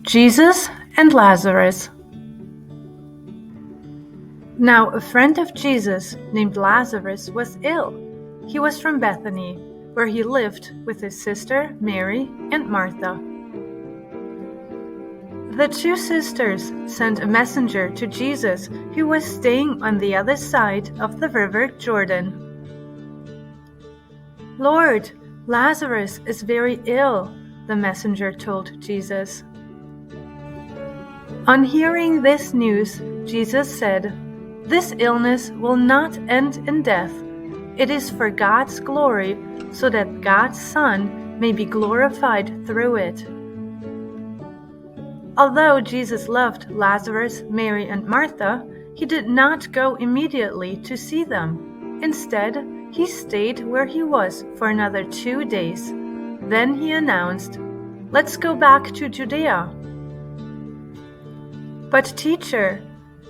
Jesus and Lazarus. Now a friend of Jesus named Lazarus was ill. He was from Bethany, where he lived with his sister Mary and Martha. The two sisters sent a messenger to Jesus, who was staying on the other side of the river Jordan. "Lord, Lazarus is very ill," the messenger told Jesus. On hearing this news, Jesus said, "This illness will not end in death. It is for God's glory, so that God's Son may be glorified through it." Although Jesus loved Lazarus, Mary, and Martha, he did not go immediately to see them. Instead, he stayed where he was for another 2 days. Then he announced, "Let's go back to Judea." "But teacher,"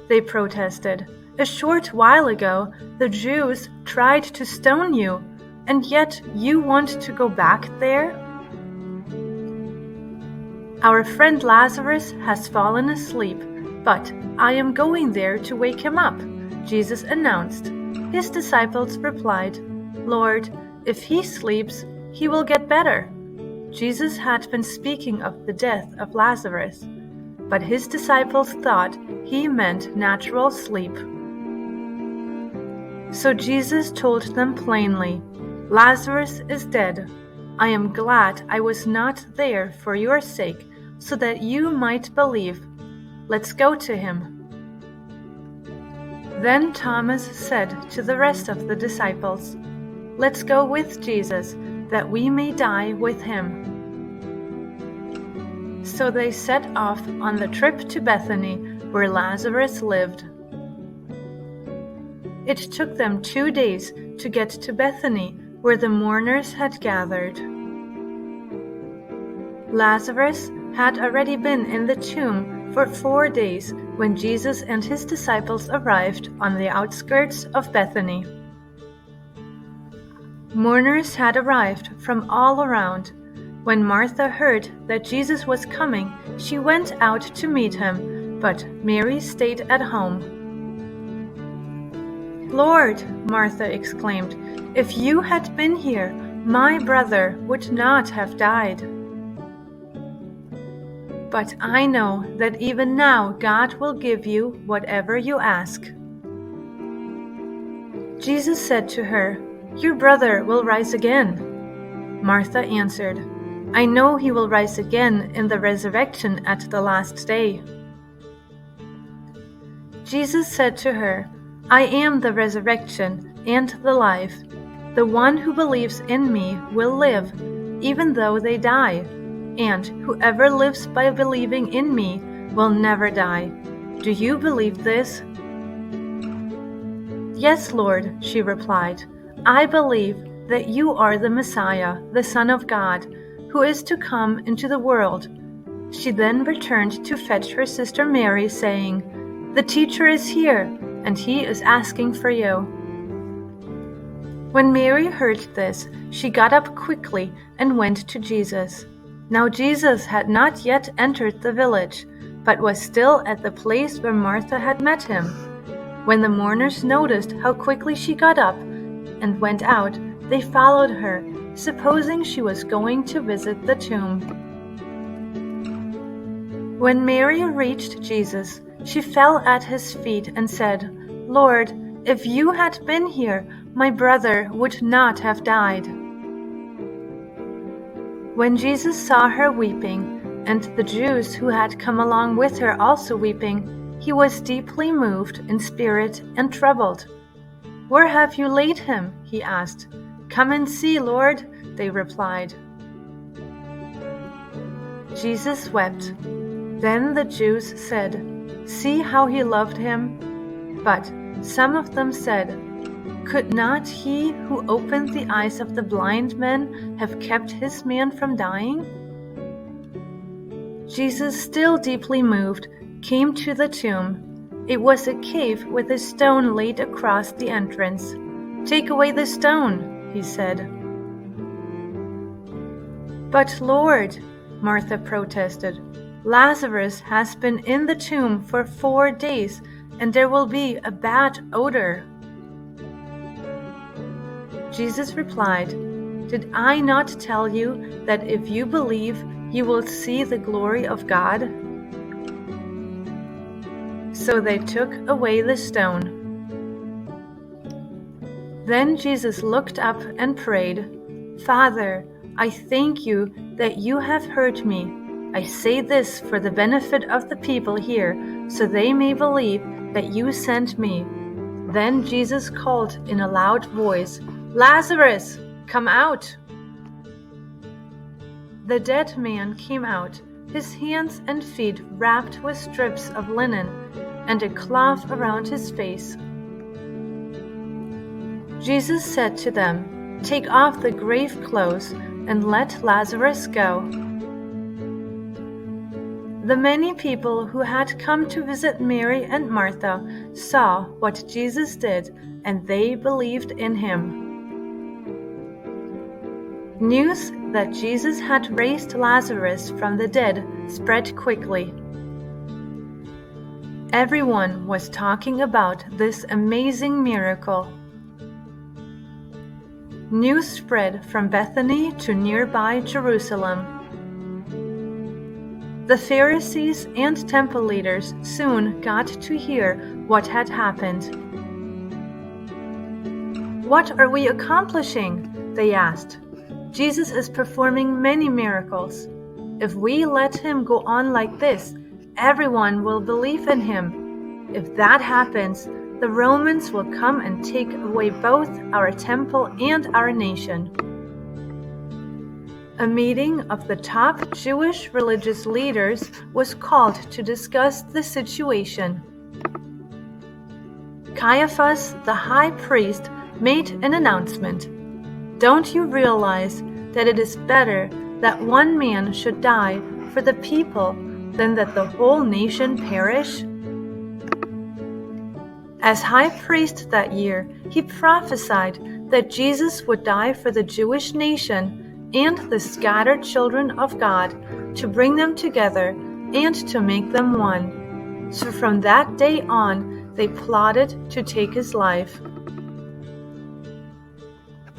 they protested, "a short while ago the Jews tried to stone you, and yet you want to go back there?" "Our friend Lazarus has fallen asleep, but I am going there to wake him up," Jesus announced. His disciples replied, "Lord, if he sleeps, he will get better." Jesus had been speaking of the death of Lazarus, but his disciples thought he meant natural sleep. So Jesus told them plainly, "Lazarus is dead. I am glad I was not there for your sake, so that you might believe. Let's go to him." Then Thomas said to the rest of the disciples, "Let's go with Jesus, that we may die with him." So they set off on the trip to Bethany, where Lazarus lived. It took them 2 days to get to Bethany, where the mourners had gathered. Lazarus had already been in the tomb for 4 days when Jesus and his disciples arrived on the outskirts of Bethany. Mourners had arrived from all around. When Martha heard that Jesus was coming, she went out to meet him, but Mary stayed at home. "Lord," Martha exclaimed, "if you had been here, my brother would not have died. But I know that even now God will give you whatever you ask." Jesus said to her, "Your brother will rise again." Martha answered, "I know he will rise again in the resurrection at the last day." Jesus said to her, "I am the resurrection and the life. The one who believes in me will live, even though they die, and whoever lives by believing in me will never die. Do you believe this?" "Yes, Lord," she replied. "I believe that you are the Messiah, the Son of God, who is to come into the world." She then returned to fetch her sister Mary, saying, "The teacher is here, and he is asking for you." When Mary heard this, she got up quickly and went to Jesus. Now Jesus had not yet entered the village, but was still at the place where Martha had met him. When the mourners noticed how quickly she got up and went out, they followed her, supposing she was going to visit the tomb. When Mary reached Jesus, she fell at his feet and said, "Lord, if you had been here, my brother would not have died." When Jesus saw her weeping, and the Jews who had come along with her also weeping, he was deeply moved in spirit and troubled. "Where have you laid him?" he asked. "Come and see, Lord," they replied. Jesus wept. Then the Jews said, "See how he loved him." But some of them said, "Could not he who opened the eyes of the blind men have kept his man from dying?" Jesus, still deeply moved, came to the tomb. It was a cave with a stone laid across the entrance. "Take away the stone," he said. "But Lord," Martha protested, Lazarus has been in the tomb for 4 days, and there will be a bad odor." Jesus replied, "Did I not tell you that if you believe, you will see the glory of God?" So they took away the stone. Then Jesus looked up and prayed, "Father, I thank you that you have heard me. I say this for the benefit of the people here, so they may believe that you sent me." Then Jesus called in a loud voice, "Lazarus, come out!" The dead man came out, his hands and feet wrapped with strips of linen, and a cloth around his face. Jesus said to them, "Take off the grave clothes and let Lazarus go." The many people who had come to visit Mary and Martha saw what Jesus did, and they believed in him. News that Jesus had raised Lazarus from the dead spread quickly. Everyone was talking about this amazing miracle. News spread from Bethany to nearby Jerusalem. The Pharisees and temple leaders soon got to hear what had happened. "What are we accomplishing?" they asked. "Jesus is performing many miracles. If we let him go on like this, everyone will believe in him. If that happens, the Romans will come and take away both our temple and our nation." A meeting of the top Jewish religious leaders was called to discuss the situation. Caiaphas, the high priest, made an announcement. "Don't you realize that it is better that one man should die for the people than that the whole nation perish?" As high priest that year, he prophesied that Jesus would die for the Jewish nation and the scattered children of God, to bring them together and to make them one. So from that day on, they plotted to take his life.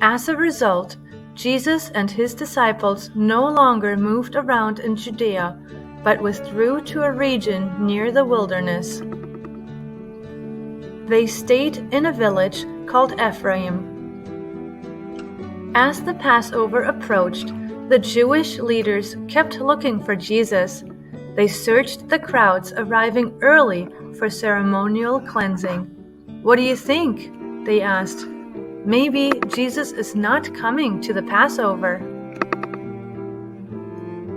As a result, Jesus and his disciples no longer moved around in Judea, but withdrew to a region near the wilderness. They stayed in a village called Ephraim. As the Passover approached, the Jewish leaders kept looking for Jesus. They searched the crowds arriving early for ceremonial cleansing. "What do you think?" they asked. "Maybe Jesus is not coming to the Passover."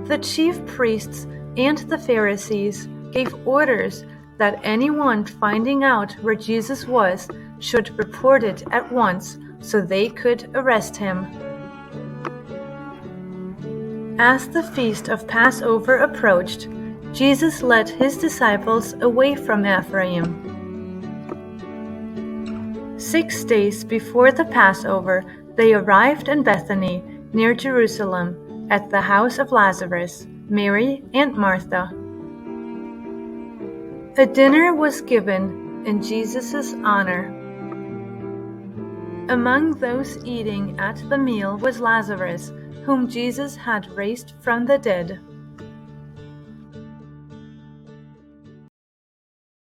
The chief priests and the Pharisees gave orders that anyone finding out where Jesus was should report it at once so they could arrest him. As the feast of Passover approached, Jesus led his disciples away from Ephraim. 6 days before the Passover, they arrived in Bethany, near Jerusalem, at the house of Lazarus, Mary, and Martha. A dinner was given in Jesus' honor. Among those eating at the meal was Lazarus, whom Jesus had raised from the dead.